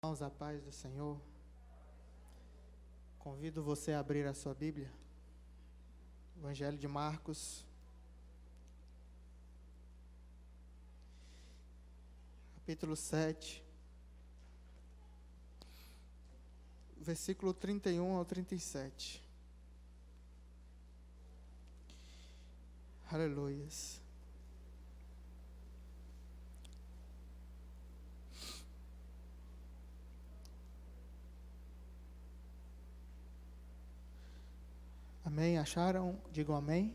Irmãos, a paz do Senhor. Convido você a abrir a sua Bíblia. Evangelho de Marcos, capítulo 7, versículo 31 ao 37. Aleluias. Amém? Acharam? Digam amém.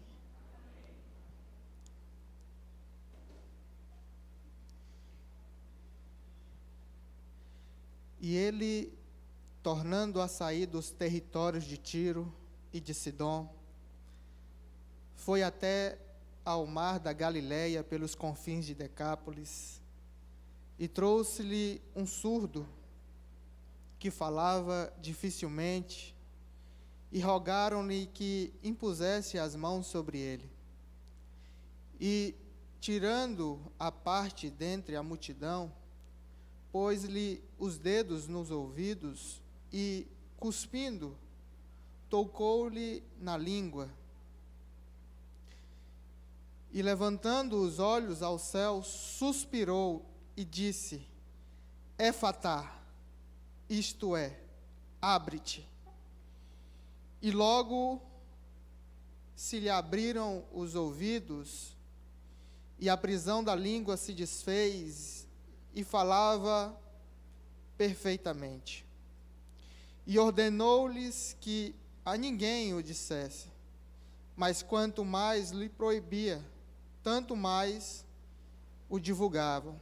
E ele, tornando a sair dos territórios de Tiro e de Sidom, foi até ao mar da Galileia pelos confins de Decápolis, e trouxe-lhe um surdo que falava dificilmente, e rogaram-lhe que impusesse as mãos sobre ele. E, tirando a parte dentre a multidão, pôs-lhe os dedos nos ouvidos e, cuspindo, tocou-lhe na língua. E, levantando os olhos ao céu, suspirou e disse: Éfatá, isto é, abre-te. E logo se lhe abriram os ouvidos, e a prisão da língua se desfez, e falava perfeitamente. E ordenou-lhes que a ninguém o dissesse, mas quanto mais lhe proibia, tanto mais o divulgavam.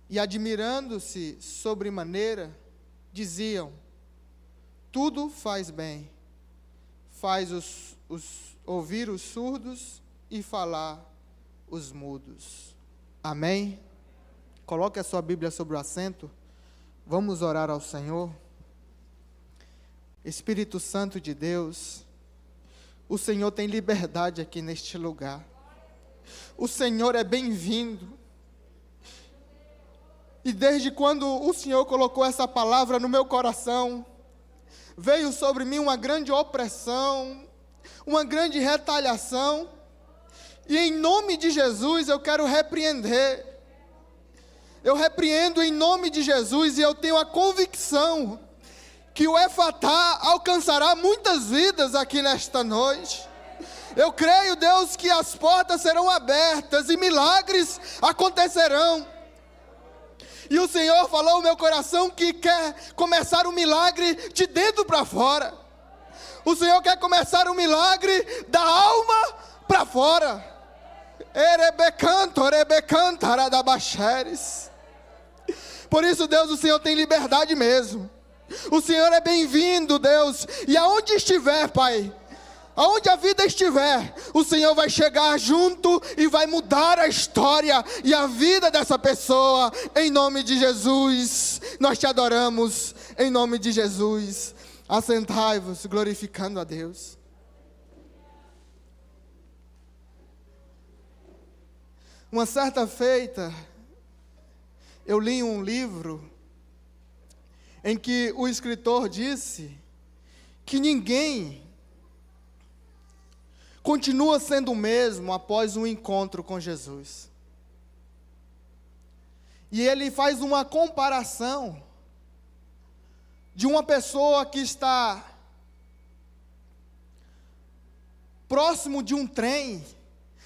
E admirando-se sobremaneira, diziam: tudo faz bem. Faz ouvir os surdos e falar os mudos. Amém? Coloque a sua Bíblia sobre o assento. Vamos orar ao Senhor. Espírito Santo de Deus, o Senhor tem liberdade aqui neste lugar. O Senhor é bem-vindo. E desde quando o Senhor colocou essa palavra no meu coração, veio sobre mim uma grande opressão, uma grande retaliação, e em nome de Jesus eu quero repreender. Eu repreendo em nome de Jesus, e eu tenho a convicção que o Éfatá alcançará muitas vidas aqui nesta noite. Eu creio, Deus, que as portas serão abertas e milagres acontecerão. E o Senhor falou ao meu coração que quer começar um milagre de dentro para fora. O Senhor quer começar um milagre da alma para fora. Por isso, Deus, o Senhor tem liberdade mesmo. O Senhor é bem-vindo, Deus. E aonde estiver, Pai, aonde a vida estiver, o Senhor vai chegar junto e vai mudar a história e a vida dessa pessoa, em nome de Jesus. Nós te adoramos, em nome de Jesus. Assentai-vos, glorificando a Deus. Uma certa feita, eu li um livro em que o escritor disse que ninguém continua sendo o mesmo após um encontro com Jesus. E ele faz uma comparação de uma pessoa que está próximo de um trem,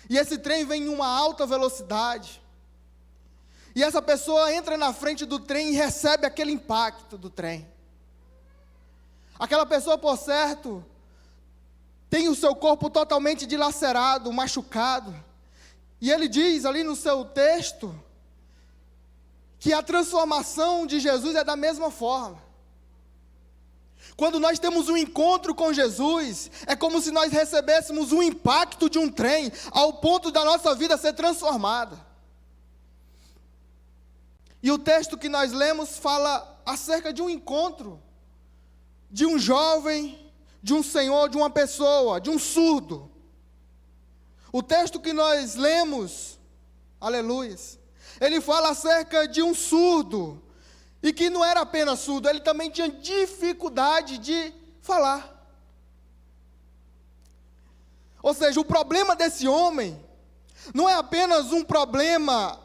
e esse trem vem em uma alta velocidade, e essa pessoa entra na frente do trem e recebe aquele impacto do trem. Aquela pessoa, por certo, tem o seu corpo totalmente dilacerado, machucado. E ele diz ali no seu texto que a transformação de Jesus é da mesma forma. Quando nós temos um encontro com Jesus, é como se nós recebêssemos um impacto de um trem, ao ponto da nossa vida ser transformada. E o texto que nós lemos fala acerca de um encontro, de um jovem, de um senhor, de uma pessoa, de um surdo. O texto que nós lemos, aleluias, ele fala acerca de um surdo, E que não era apenas surdo, ele também tinha dificuldade de falar. Ou seja, o problema desse homem não é apenas um problema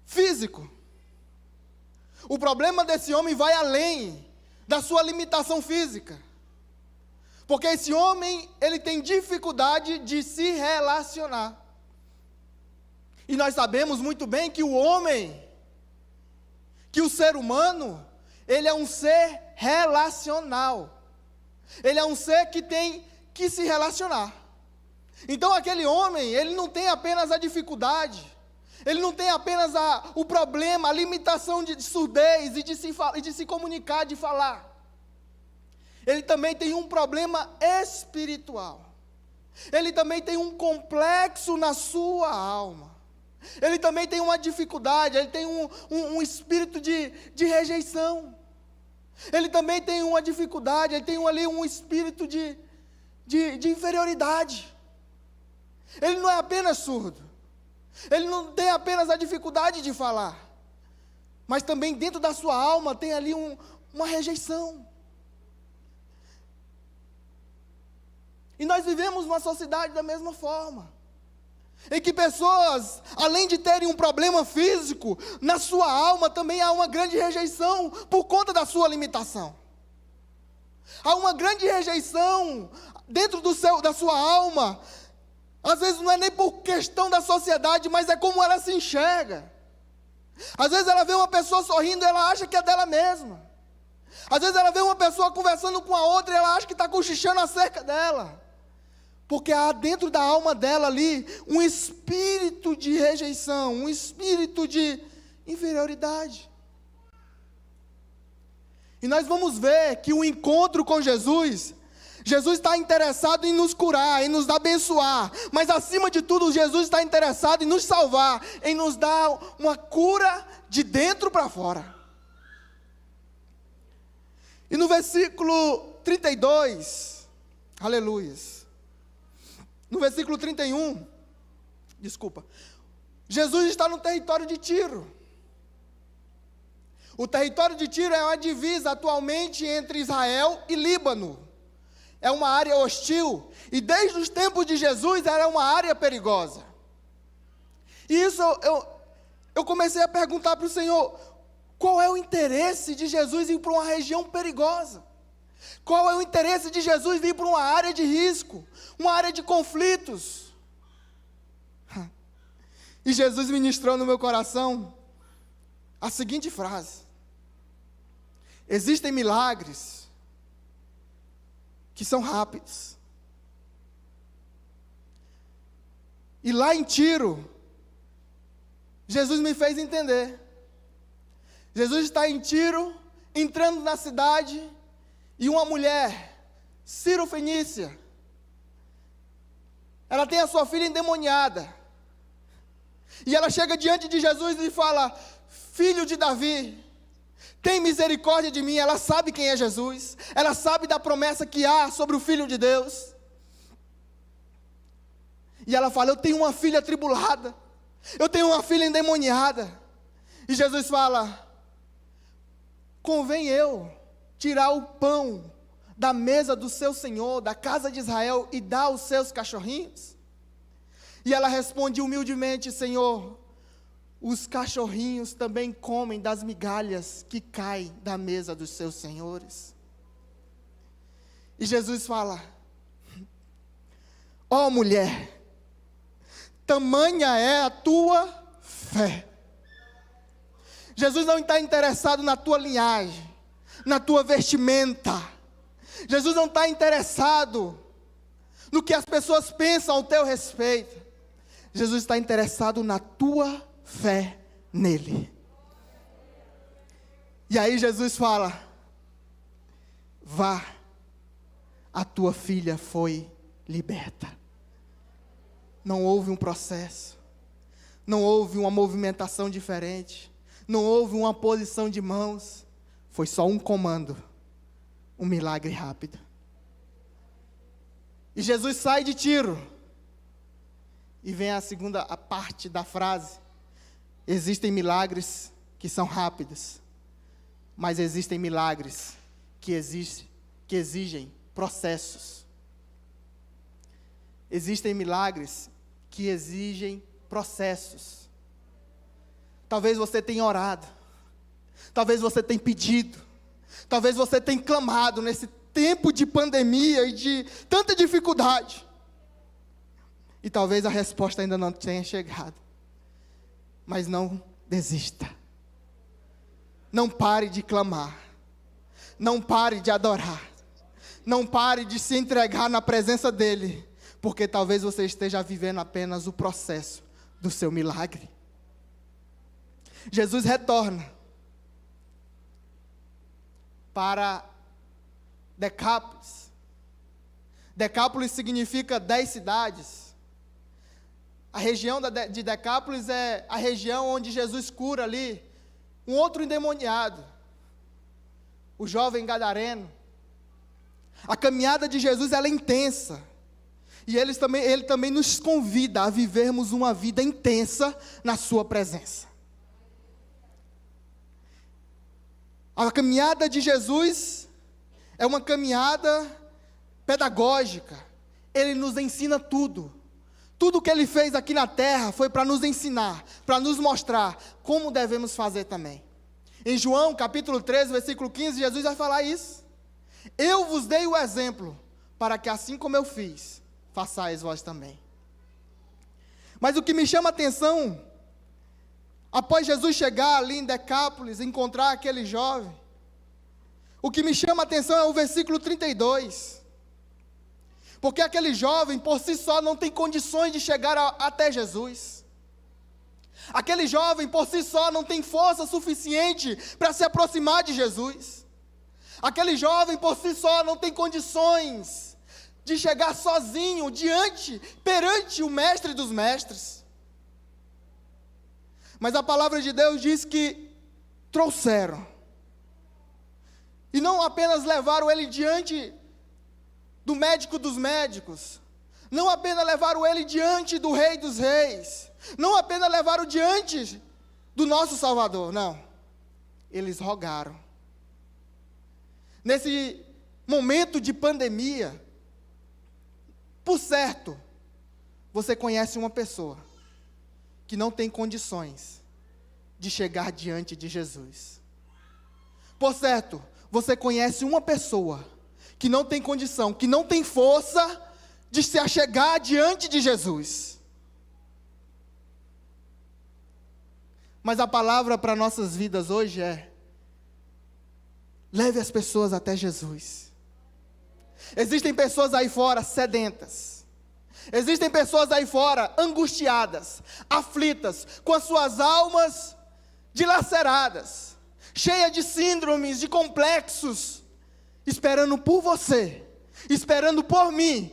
físico. O problema desse homem vai além da sua limitação física. Porque esse homem, ele tem dificuldade de se relacionar. E nós sabemos muito bem que o homem, que o ser humano, ele é um ser relacional. Ele é um ser que tem que se relacionar. Então aquele homem, ele não tem apenas a dificuldade, ele não tem apenas o problema, a limitação de surdez e de se comunicar, de falar. Ele também tem um problema espiritual. Ele também tem um complexo na sua alma. Ele também tem uma dificuldade, ele tem um espírito de rejeição. Ele também tem uma dificuldade, ele tem ali um espírito de inferioridade. Ele não é apenas surdo. Ele não tem apenas a dificuldade de falar. Mas também dentro da sua alma tem ali uma rejeição. E nós vivemos numa sociedade da mesma forma. Em que pessoas, além de terem um problema físico, na sua alma também há uma grande rejeição por conta da sua limitação. Há uma grande rejeição dentro da sua alma. Às vezes não é nem por questão da sociedade, mas é como ela se enxerga. Às vezes ela vê uma pessoa sorrindo e ela acha que é dela mesma. Às vezes ela vê uma pessoa conversando com a outra e ela acha que está cochichando acerca dela. Porque há dentro da alma dela ali um espírito de rejeição, um espírito de inferioridade. E nós vamos ver que o encontro com Jesus está interessado em nos curar, em nos abençoar. Mas acima de tudo, Jesus está interessado em nos salvar, em nos dar uma cura de dentro para fora. E no versículo 32, aleluias. No versículo 31, Jesus está no território de Tiro. O território de Tiro é uma divisa atualmente entre Israel e Líbano. É uma área hostil, e desde os tempos de Jesus era uma área perigosa. E isso eu comecei a perguntar para o Senhor, qual é o interesse de Jesus ir para uma região perigosa? Qual é o interesse de Jesus vir para uma área de risco, uma área de conflitos? E Jesus ministrou no meu coração a seguinte frase: existem milagres que são rápidos. E lá em Tiro, Jesus me fez entender. Jesus está em Tiro, entrando na cidade, e uma mulher, Cirofenícia, ela tem a sua filha endemoniada. E ela chega diante de Jesus e fala: filho de Davi, tem misericórdia de mim. Ela sabe quem é Jesus, ela sabe da promessa que há sobre o Filho de Deus. E ela fala: eu tenho uma filha atribulada, eu tenho uma filha endemoniada. E Jesus fala: convém eu tirar o pão da mesa do seu Senhor, da casa de Israel, e dar aos seus cachorrinhos? E ela responde humildemente: Senhor, os cachorrinhos também comem das migalhas que caem da mesa dos seus senhores. E Jesus fala: ó mulher, tamanha é a tua fé. Jesus não está interessado na tua linhagem, na tua vestimenta. Jesus não está interessado no que as pessoas pensam ao teu respeito. Jesus está interessado na tua fé nele. E aí Jesus fala: vá, a tua filha foi liberta. Não houve um processo, não houve uma movimentação diferente, não houve uma posição de mãos, foi só um comando, um milagre rápido. E Jesus sai de Tiro, e vem a segunda parte da frase: existem milagres que são rápidos. Mas existem milagres que exigem processos. Existem milagres que exigem processos. Talvez você tenha orado, talvez você tenha pedido, talvez você tenha clamado nesse tempo de pandemia e de tanta dificuldade. E talvez a resposta ainda não tenha chegado. Mas não desista. Não pare de clamar. Não pare de adorar. Não pare de se entregar na presença dEle. Porque talvez você esteja vivendo apenas o processo do seu milagre. Jesus retorna para Decápolis. Decápolis significa 10 cidades. A região de Decápolis é a região onde Jesus cura ali um outro endemoniado, o jovem gadareno. A caminhada de Jesus ela é intensa. E ele também nos convida a vivermos uma vida intensa na sua presença. A caminhada de Jesus é uma caminhada pedagógica. Ele nos ensina tudo. Tudo que Ele fez aqui na terra foi para nos ensinar, para nos mostrar como devemos fazer também. Em João capítulo 13, versículo 15, Jesus vai falar isso. Eu vos dei o exemplo, para que assim como eu fiz, façais vós também. Mas o que me chama a atenção, após Jesus chegar ali em Decápolis, encontrar aquele jovem, o que me chama a atenção é o versículo 32. Porque aquele jovem, por si só, não tem condições de chegar até Jesus. Aquele jovem, por si só, não tem força suficiente para se aproximar de Jesus. Aquele jovem, por si só, não tem condições de chegar sozinho perante o mestre dos mestres. Mas a palavra de Deus diz que trouxeram. E não apenas levaram ele diante do médico dos médicos, não apenas levaram ele diante do Rei dos Reis, não apenas levaram diante do nosso Salvador, não. Eles rogaram. Nesse momento de pandemia, por certo, você conhece uma pessoa que não tem condições de chegar diante de Jesus. Por certo, você conhece uma pessoa que não tem condição, que não tem força de se achegar diante de Jesus. Mas a palavra para nossas vidas hoje é: leve as pessoas até Jesus. Existem pessoas aí fora sedentas. Existem pessoas aí fora angustiadas, aflitas, com as suas almas dilaceradas, cheias de síndromes, de complexos, esperando por você, esperando por mim,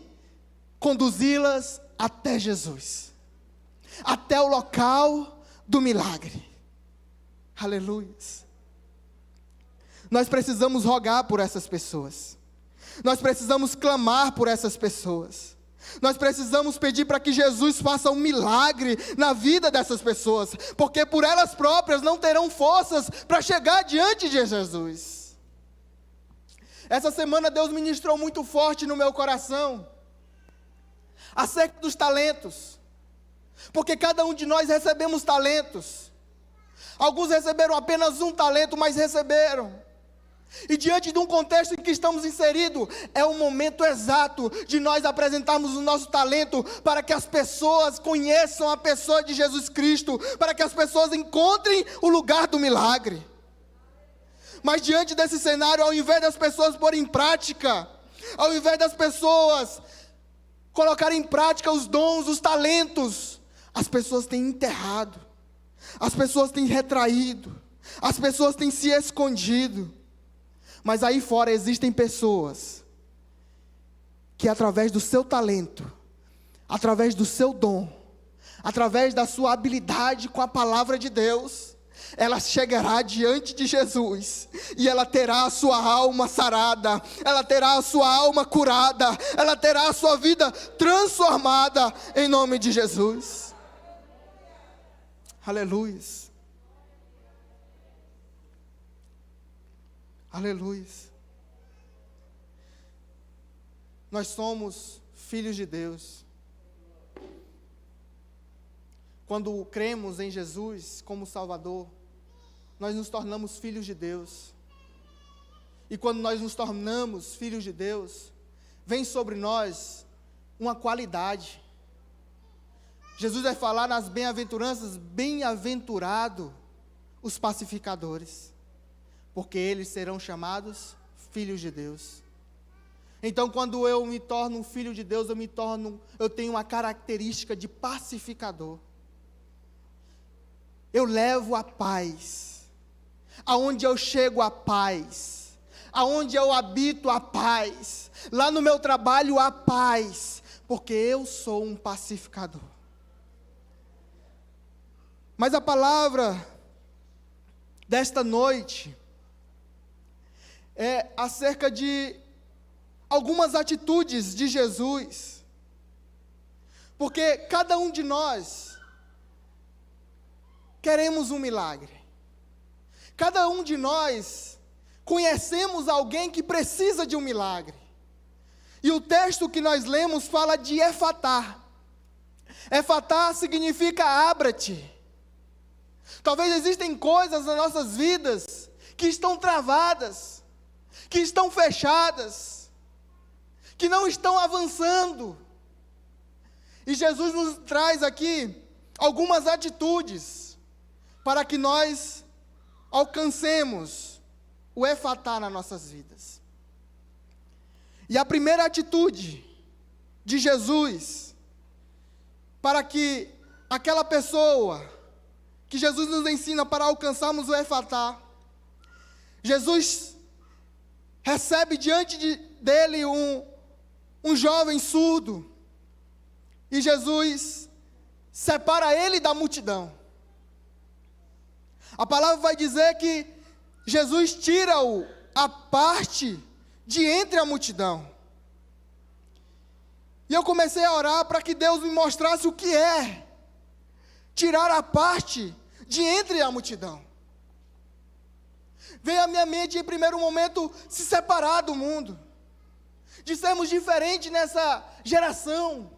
conduzi-las até Jesus, até o local do milagre. Aleluia. Nós precisamos rogar por essas pessoas, nós precisamos clamar por essas pessoas, nós precisamos pedir para que Jesus faça um milagre na vida dessas pessoas, porque por elas próprias não terão forças para chegar diante de Jesus. Essa semana Deus ministrou muito forte no meu coração acerca dos talentos, porque cada um de nós recebemos talentos. Alguns receberam apenas um talento, mas receberam. E diante de um contexto em que estamos inseridos, é o momento exato de nós apresentarmos o nosso talento para que as pessoas conheçam a pessoa de Jesus Cristo, para que as pessoas encontrem o lugar do milagre. Mas diante desse cenário, ao invés das pessoas porem em prática, ao invés das pessoas colocarem em prática os dons, os talentos, as pessoas têm enterrado, as pessoas têm retraído, as pessoas têm se escondido. Mas aí fora existem pessoas que através do seu talento, através do seu dom, através da sua habilidade com a palavra de Deus, ela chegará diante de Jesus, e ela terá a sua alma sarada, ela terá a sua alma curada, ela terá a sua vida transformada, em nome de Jesus. Aleluia. Aleluia. Nós somos filhos de Deus. Quando cremos em Jesus como Salvador, nós nos tornamos filhos de Deus. E quando nós nos tornamos filhos de Deus, vem sobre nós uma qualidade. Jesus vai falar nas bem-aventuranças: bem-aventurado os pacificadores, porque eles serão chamados filhos de Deus. Então, quando eu me torno um filho de Deus, eu tenho uma característica de pacificador. Eu levo a paz. Aonde eu chego, a paz. Aonde eu habito, a paz. Lá no meu trabalho, a paz. Porque eu sou um pacificador. Mas a palavra desta noite é acerca de algumas atitudes de Jesus. Porque cada um de nós queremos um milagre. Cada um de nós conhecemos alguém que precisa de um milagre. E o texto que nós lemos fala de Efatá. Efatá significa abra-te. Talvez existem coisas nas nossas vidas que estão travadas, que estão fechadas, que não estão avançando. E Jesus nos traz aqui algumas atitudes para que nós alcancemos o Efatá nas nossas vidas. E a primeira atitude de Jesus para que aquela pessoa que Jesus nos ensina para alcançarmos o Efatá, Jesus recebe diante dele um jovem surdo, e Jesus separa ele da multidão. A palavra vai dizer que Jesus tira-o à parte de entre a multidão. E eu comecei a orar para que Deus me mostrasse o que é tirar a parte de entre a multidão. Veio à minha mente, em primeiro momento, se separar do mundo, de sermos diferentes nessa geração,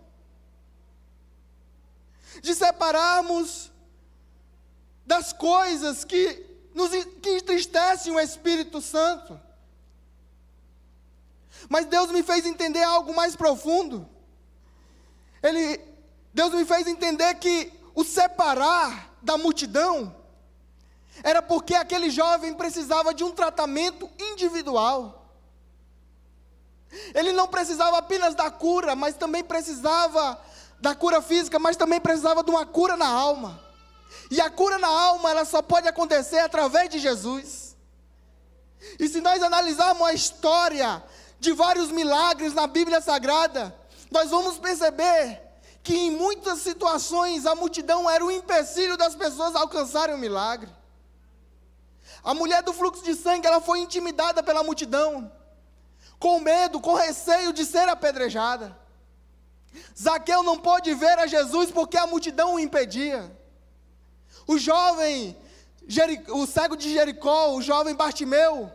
de separarmos das coisas que entristecem o Espírito Santo. Mas Deus me fez entender algo mais profundo. Deus me fez entender que o separar da multidão era porque aquele jovem precisava de um tratamento individual. Ele não precisava apenas da cura, mas também precisava da cura física, mas também precisava de uma cura na alma. E a cura na alma, ela só pode acontecer através de Jesus. E se nós analisarmos a história de vários milagres na Bíblia Sagrada, nós vamos perceber que em muitas situações a multidão era o empecilho das pessoas alcançarem o milagre. A mulher do fluxo de sangue, ela foi intimidada pela multidão, com medo, com receio de ser apedrejada. Zaqueu não pôde ver a Jesus porque a multidão o impedia. O jovem, o cego de Jericó, o jovem Bartimeu,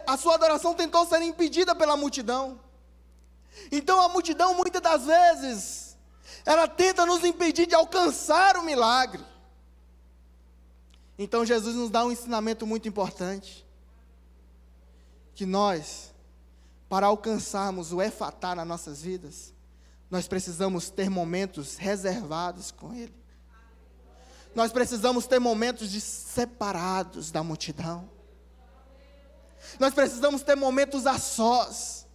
a sua adoração tentou ser impedida pela multidão. Então a multidão, muitas das vezes, ela tenta nos impedir de alcançar o milagre. Então Jesus nos dá um ensinamento muito importante, que nós, para alcançarmos o Efatá nas nossas vidas, nós precisamos ter momentos reservados com Ele. Nós precisamos ter momentos separados da multidão. Nós precisamos ter momentos a sós,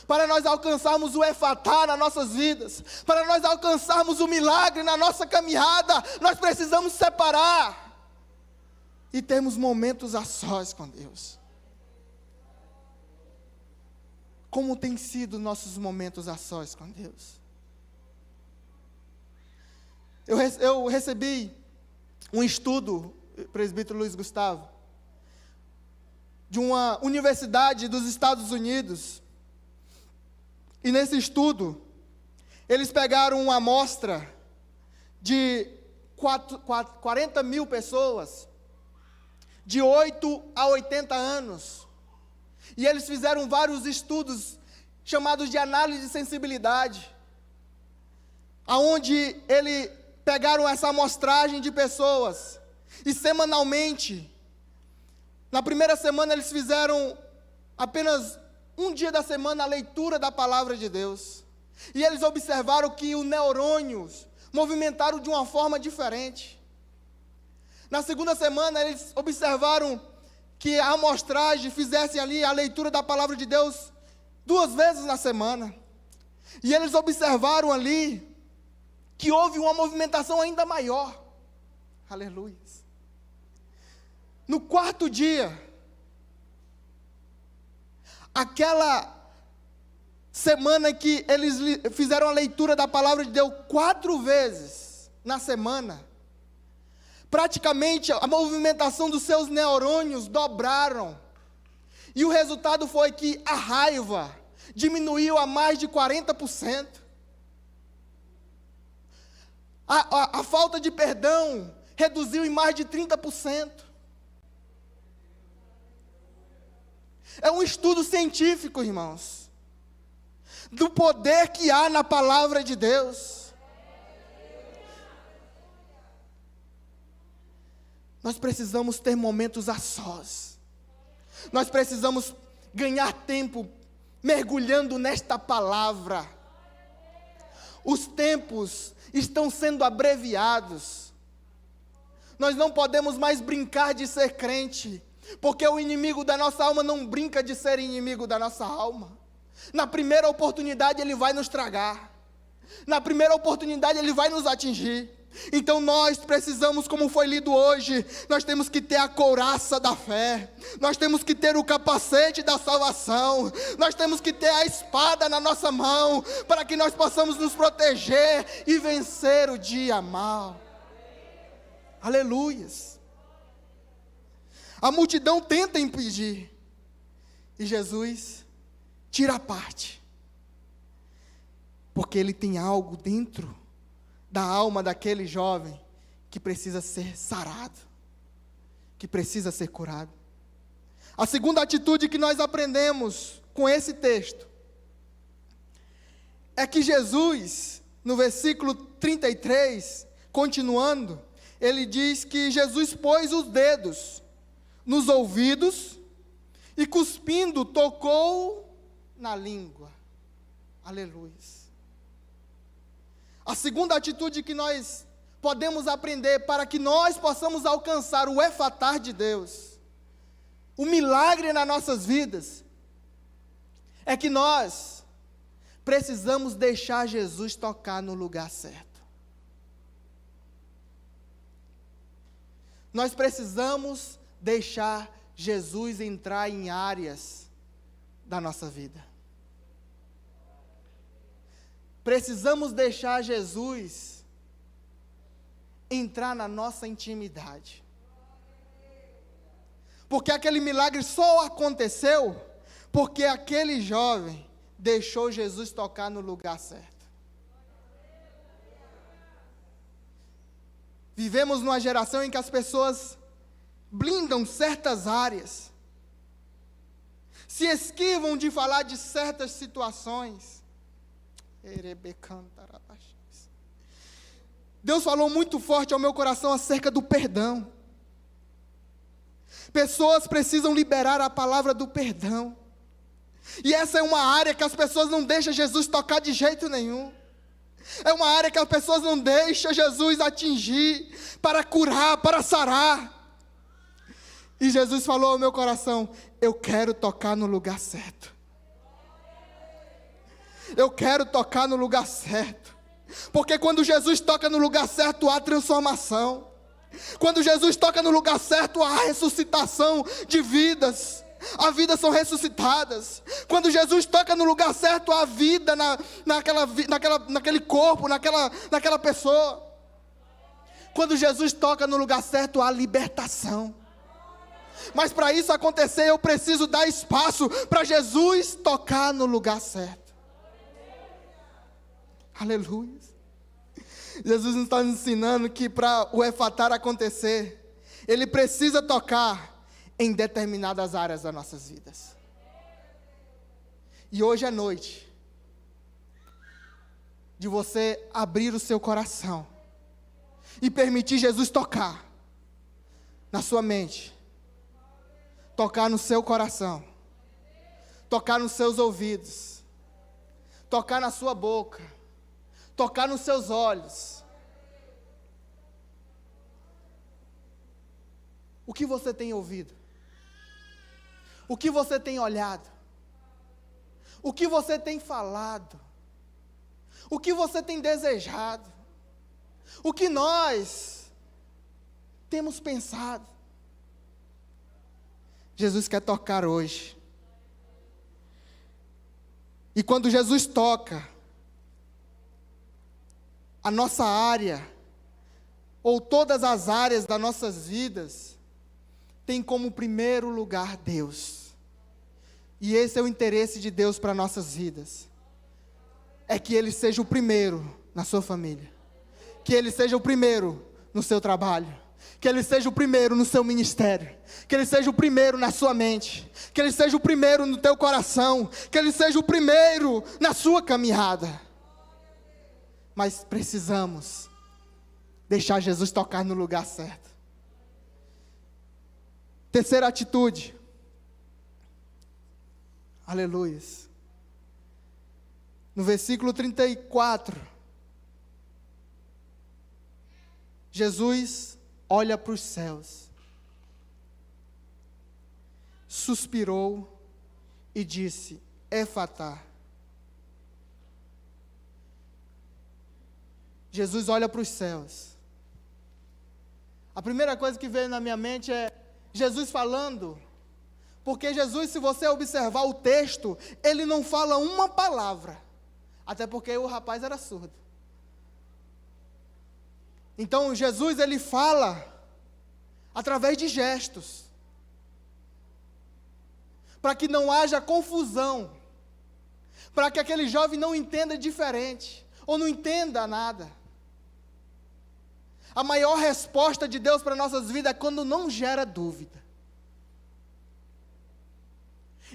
para nós alcançarmos o Efatá nas nossas vidas, para nós alcançarmos o milagre na nossa caminhada, nós precisamos separar e termos momentos a sós com Deus. Como tem sido nossos momentos a sós com Deus? Eu recebi um estudo, presbítero Luiz Gustavo, de uma universidade dos Estados Unidos. E nesse estudo, eles pegaram uma amostra de 40 mil pessoas, de 8 a 80 anos. E eles fizeram vários estudos chamados de análise de sensibilidade, aonde eles pegaram essa amostragem de pessoas e semanalmente, na primeira semana eles fizeram apenas um dia da semana a leitura da palavra de Deus. E eles observaram que os neurônios movimentaram de uma forma diferente. Na segunda semana eles observaram que a amostragem fizesse ali a leitura da palavra de Deus 2 vezes na semana. E eles observaram ali que houve uma movimentação ainda maior. Aleluia. No 4º dia, aquela semana que eles fizeram a leitura da palavra de Deus 4 vezes na semana, praticamente a movimentação dos seus neurônios dobraram. E o resultado foi que a raiva diminuiu a mais de 40%. A falta de perdão reduziu em mais de 30%. É um estudo científico, irmãos, do poder que há na palavra de Deus. Nós precisamos ter momentos a sós. Nós precisamos ganhar tempo mergulhando nesta palavra. Os tempos estão sendo abreviados. Nós não podemos mais brincar de ser crente, porque o inimigo da nossa alma não brinca de ser inimigo da nossa alma. Na primeira oportunidade ele vai nos tragar. Na primeira oportunidade ele vai nos atingir. Então nós precisamos, como foi lido hoje, nós temos que ter a couraça da fé, nós temos que ter o capacete da salvação, nós temos que ter a espada na nossa mão, para que nós possamos nos proteger e vencer o dia mau. Aleluias. A multidão tenta impedir, e Jesus tira a parte, porque ele tem algo dentro da alma daquele jovem que precisa ser sarado, que precisa ser curado. A segunda atitude que nós aprendemos com esse texto é que Jesus, no versículo 33, continuando, ele diz que Jesus pôs os dedos nos ouvidos e, cuspindo, tocou na língua. Aleluia. A segunda atitude que nós podemos aprender para que nós possamos alcançar o efatar de Deus, o milagre nas nossas vidas, é que nós precisamos deixar Jesus tocar no lugar certo. Nós precisamos deixar Jesus entrar em áreas da nossa vida. Precisamos deixar Jesus entrar na nossa intimidade. Porque aquele milagre só aconteceu porque aquele jovem deixou Jesus tocar no lugar certo. Vivemos numa geração em que as pessoas blindam certas áreas, se esquivam de falar de certas situações. Deus falou muito forte ao meu coração acerca do perdão. Pessoas precisam liberar a palavra do perdão. E essa é uma área que as pessoas não deixam Jesus tocar de jeito nenhum. É uma área que as pessoas não deixam Jesus atingir, para curar, para sarar. E Jesus falou ao meu coração: eu quero tocar no lugar certo. Eu quero tocar no lugar certo. Porque quando Jesus toca no lugar certo, há transformação. Quando Jesus toca no lugar certo, há ressuscitação de vidas. As vidas são ressuscitadas. Quando Jesus toca no lugar certo, há vida naquele corpo, naquela pessoa. Quando Jesus toca no lugar certo, há libertação. Mas para isso acontecer, eu preciso dar espaço para Jesus tocar no lugar certo. Aleluia. Jesus está nos ensinando que para o efatar acontecer, Ele precisa tocar em determinadas áreas das nossas vidas. E hoje é noite de você abrir o seu coração e permitir Jesus tocar na sua mente, tocar no seu coração, tocar nos seus ouvidos, tocar na sua boca, tocar nos seus olhos. O que você tem ouvido? O que você tem olhado? O que você tem falado? O que você tem desejado? O que nós temos pensado? Jesus quer tocar hoje. E quando Jesus toca, a nossa área, ou todas as áreas das nossas vidas, tem como primeiro lugar Deus. E esse é o interesse de Deus para nossas vidas. É que Ele seja o primeiro na sua família. Que Ele seja o primeiro no seu trabalho. Que Ele seja o primeiro no seu ministério. Que Ele seja o primeiro na sua mente. Que Ele seja o primeiro no teu coração. Que Ele seja o primeiro na sua caminhada. Mas precisamos deixar Jesus tocar no lugar certo. Terceira atitude. Aleluias. No versículo 34, Jesus olha para os céus, suspirou e disse: Efatá. Jesus olha para os céus. A primeira coisa que veio na minha mente é Jesus falando, porque Jesus, se você observar o texto, ele não fala uma palavra, até porque o rapaz era surdo. Então Jesus, ele fala através de gestos, para que não haja confusão, para que aquele jovem não entenda diferente, ou não entenda nada. A maior resposta de Deus para nossas vidas é quando não gera dúvida.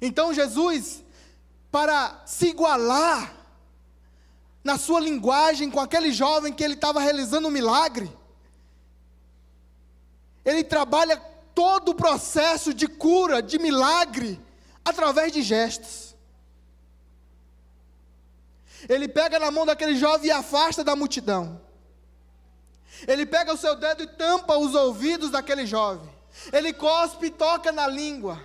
Então Jesus, para se igualar na sua linguagem com aquele jovem que ele estava realizando um milagre, ele trabalha todo o processo de cura, de milagre, através de gestos. Ele pega na mão daquele jovem e afasta da multidão. Ele pega o seu dedo e tampa os ouvidos daquele jovem. Ele cospe e toca na língua.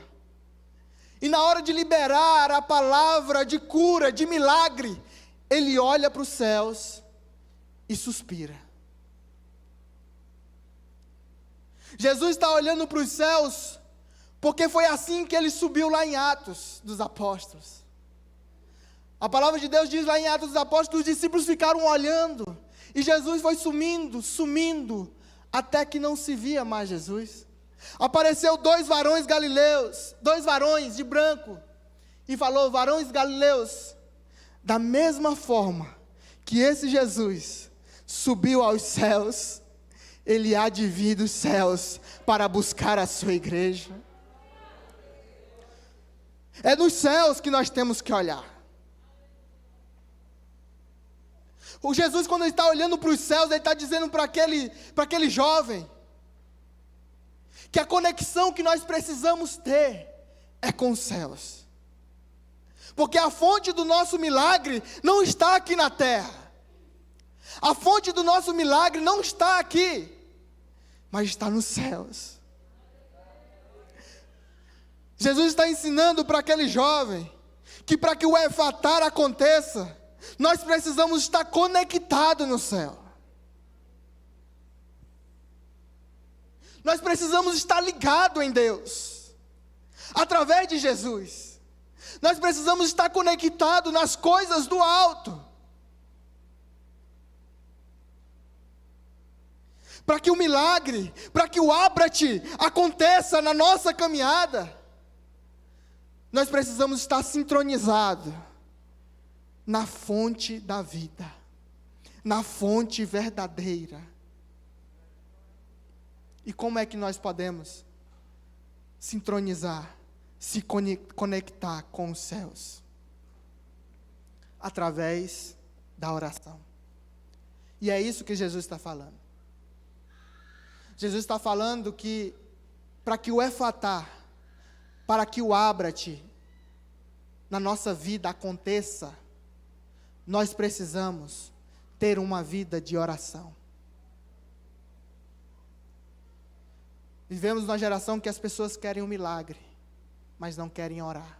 E na hora de liberar a palavra de cura, de milagre, ele olha para os céus e suspira. Jesus está olhando para os céus, porque foi assim que ele subiu lá em Atos dos Apóstolos. A palavra de Deus diz lá em Atos dos Apóstolos, os discípulos ficaram olhando, e Jesus foi sumindo, até que não se via mais Jesus. Apareceu 2 varões galileus, 2 varões de branco, e falou: varões galileus, da mesma forma que esse Jesus subiu aos céus, ele há de vir dos céus para buscar a sua igreja. É nos céus que nós temos que olhar. O Jesus, quando ele está olhando para os céus, ele está dizendo para aquele jovem, que a conexão que nós precisamos ter é com os céus. Porque a fonte do nosso milagre não está aqui na terra. A fonte do nosso milagre não está aqui, mas está nos céus. Jesus está ensinando para aquele jovem, que para que o efatar aconteça, nós precisamos estar conectados no céu. Nós precisamos estar ligados em Deus, através de Jesus. Nós precisamos estar conectados nas coisas do alto. Para que o milagre, para que o abra-te aconteça na nossa caminhada, nós precisamos estar sintronizados na fonte da vida, na fonte verdadeira. E como é que nós podemos sintonizar, se conectar com os céus, através da oração. E é isso que Jesus está falando. Jesus está falando que, para que o efatá, para que o ábrate, na nossa vida aconteça, nós precisamos ter uma vida de oração. Vivemos numa geração que as pessoas querem um milagre, mas não querem orar.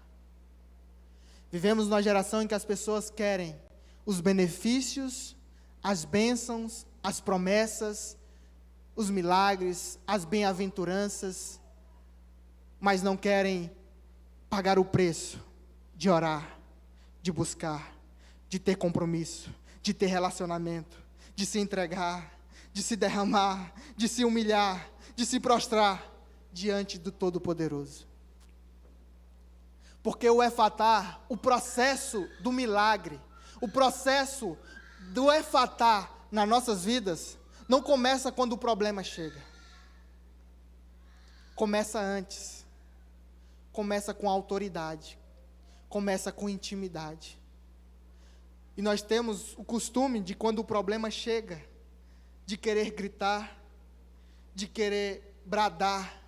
Vivemos numa geração em que as pessoas querem os benefícios, as bênçãos, as promessas, os milagres, as bem-aventuranças, mas não querem pagar o preço de orar, de buscar, de ter compromisso, de ter relacionamento, de se entregar, de se derramar, de se humilhar, de se prostrar diante do Todo-Poderoso. Porque o efatá, o processo do milagre, o processo do efatá nas nossas vidas, não começa quando o problema chega. Começa antes. Começa com autoridade. Começa com intimidade. E nós temos o costume de, quando o problema chega, de querer gritar, de querer bradar.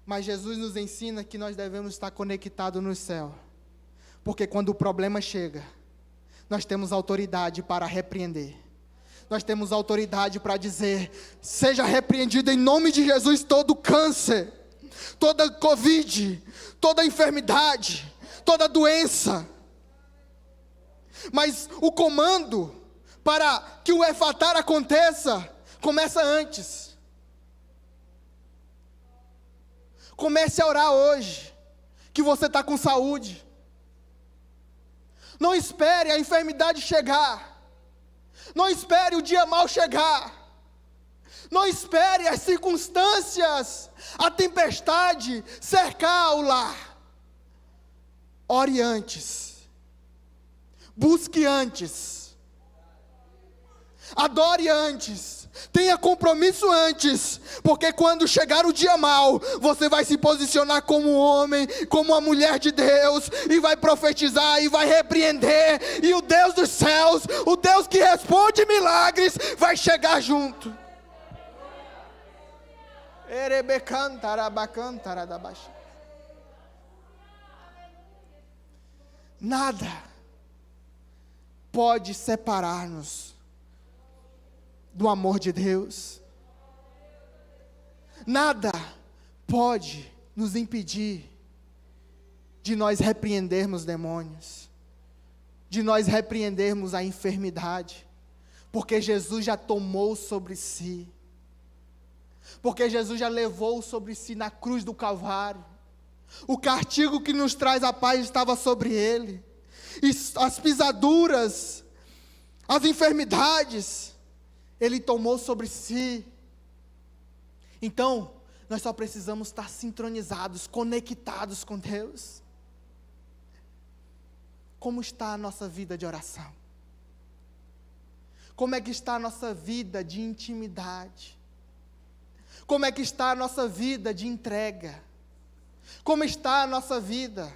Mas Jesus nos ensina que nós devemos estar conectados no céu. Porque quando o problema chega, nós temos autoridade para repreender. Nós temos autoridade para dizer: seja repreendido em nome de Jesus todo câncer, toda Covid, toda enfermidade, toda doença. Mas o comando para que o efatá aconteça, começa antes. Comece a orar hoje, que você está com saúde. Não espere a enfermidade chegar. Não espere o dia mau chegar. Não espere as circunstâncias, a tempestade cercar o lar. Ore antes. Busque antes. Adore antes. Tenha compromisso antes, porque quando chegar o dia mau, você vai se posicionar como um homem, como uma mulher de Deus, e vai profetizar, e vai repreender, e o Deus dos céus, o Deus que responde milagres, vai chegar junto. Nada pode separar-nos do amor de Deus. Nada pode nos impedir de nós repreendermos demônios, de nós repreendermos a enfermidade, porque Jesus já tomou sobre si, porque Jesus já levou sobre si na cruz do Calvário. O castigo que nos traz a paz estava sobre ele, e as pisaduras, as enfermidades, ele tomou sobre si. Então, nós só precisamos estar sincronizados, conectados com Deus. Como está a nossa vida de oração? Como é que está a nossa vida de intimidade? Como é que está a nossa vida de entrega? Como está a nossa vida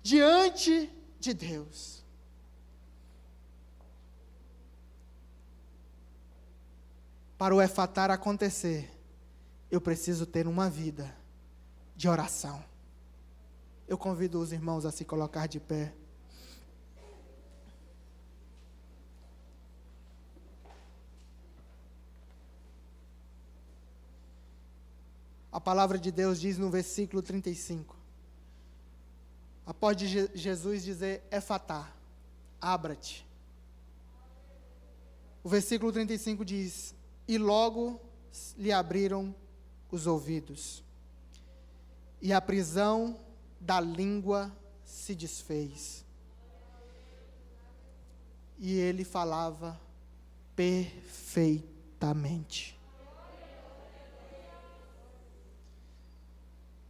diante de Deus? Para o efatá acontecer, eu preciso ter uma vida de oração. Eu convido os irmãos a se colocar de pé. A palavra de Deus diz no versículo 35. Após Jesus dizer efatá, abra-te. O versículo 35 diz: e logo lhe abriram os ouvidos, e a prisão da língua se desfez, e ele falava perfeitamente.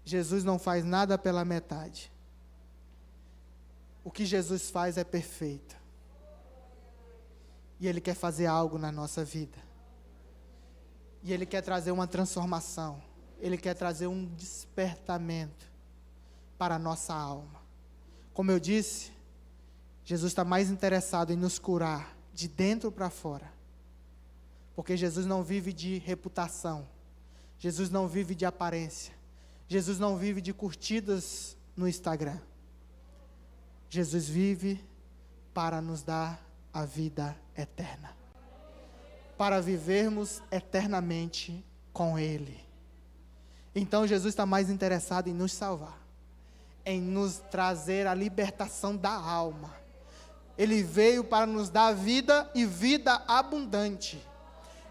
Jesus não faz nada pela metade. O que Jesus faz é perfeito. E Ele quer fazer algo na nossa vida. E Ele quer trazer uma transformação. Ele quer trazer um despertamento para a nossa alma. Como eu disse, Jesus está mais interessado em nos curar de dentro para fora. Porque Jesus não vive de reputação. Jesus não vive de aparência. Jesus não vive de curtidas no Instagram. Jesus vive para nos dar a vida eterna. Para vivermos eternamente com Ele. Então Jesus está mais interessado em nos salvar. Em nos trazer a libertação da alma. Ele veio para nos dar vida e vida abundante.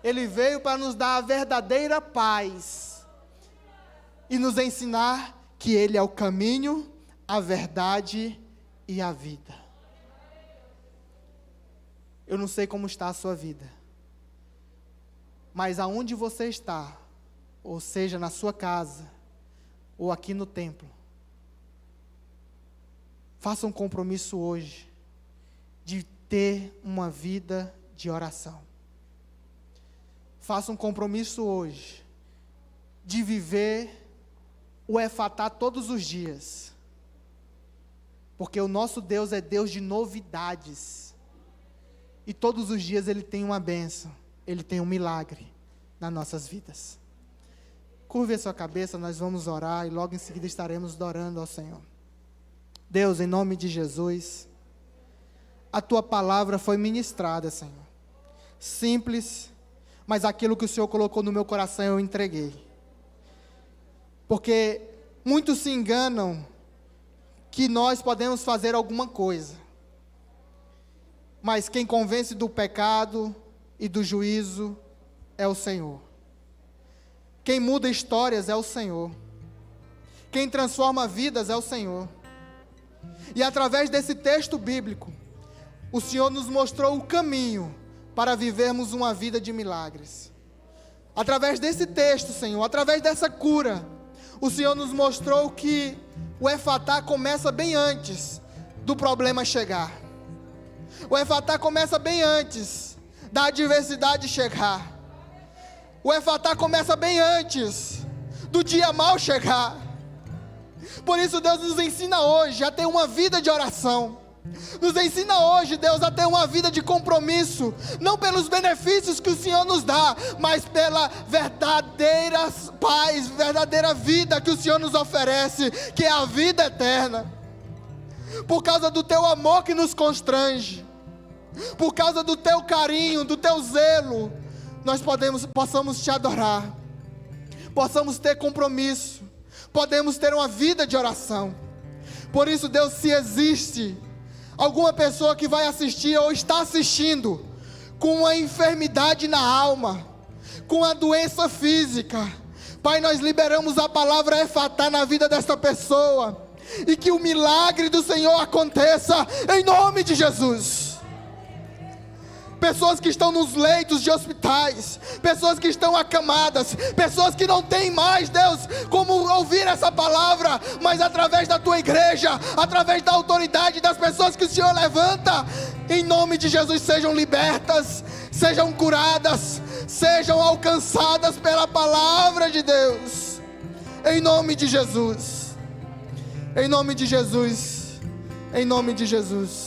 Ele veio para nos dar a verdadeira paz. E nos ensinar que Ele é o caminho, a verdade e a vida. Eu não sei como está a sua vida. Mas aonde você está, ou seja, na sua casa, ou aqui no templo, faça um compromisso hoje, de ter uma vida de oração. Faça um compromisso hoje, de viver o Efatá todos os dias. Porque o nosso Deus é Deus de novidades. E todos os dias Ele tem uma bênção, Ele tem um milagre nas nossas vidas. Curve a sua cabeça, nós vamos orar e logo em seguida estaremos adorando ao Senhor. Deus, em nome de Jesus, a Tua palavra foi ministrada, Senhor. Simples, mas aquilo que o Senhor colocou no meu coração eu entreguei. Porque muitos se enganam que nós podemos fazer alguma coisa. Mas quem convence do pecado e do juízo é o Senhor. Quem muda histórias é o Senhor. Quem transforma vidas é o Senhor. E através desse texto bíblico, o Senhor nos mostrou o caminho para vivermos uma vida de milagres. Através desse texto, Senhor, através dessa cura, o Senhor nos mostrou que o Efatá começa bem antes do problema chegar. O Efatá começa bem antes da adversidade chegar. O Efatá começa bem antes do dia mau chegar. Por isso Deus nos ensina hoje a ter uma vida de oração. Nos ensina hoje, Deus, a ter uma vida de compromisso, não pelos benefícios que o Senhor nos dá, mas pela verdadeira paz, verdadeira vida que o Senhor nos oferece, que é a vida eterna. Por causa do Teu amor que nos constrange, por causa do Teu carinho, do Teu zelo, nós possamos Te adorar, possamos ter compromisso, podemos ter uma vida de oração. Por isso, Deus, se existe alguma pessoa que vai assistir ou está assistindo com uma enfermidade na alma, com a doença física, Pai, nós liberamos a palavra Efatá na vida desta pessoa, e que o milagre do Senhor aconteça em nome de Jesus. Pessoas que estão nos leitos de hospitais, pessoas que estão acamadas, pessoas que não têm mais, Deus, como ouvir essa palavra, mas através da Tua igreja, através da autoridade das pessoas que o Senhor levanta, em nome de Jesus, sejam libertas, sejam curadas, sejam alcançadas pela palavra de Deus, em nome de Jesus, em nome de Jesus, em nome de Jesus.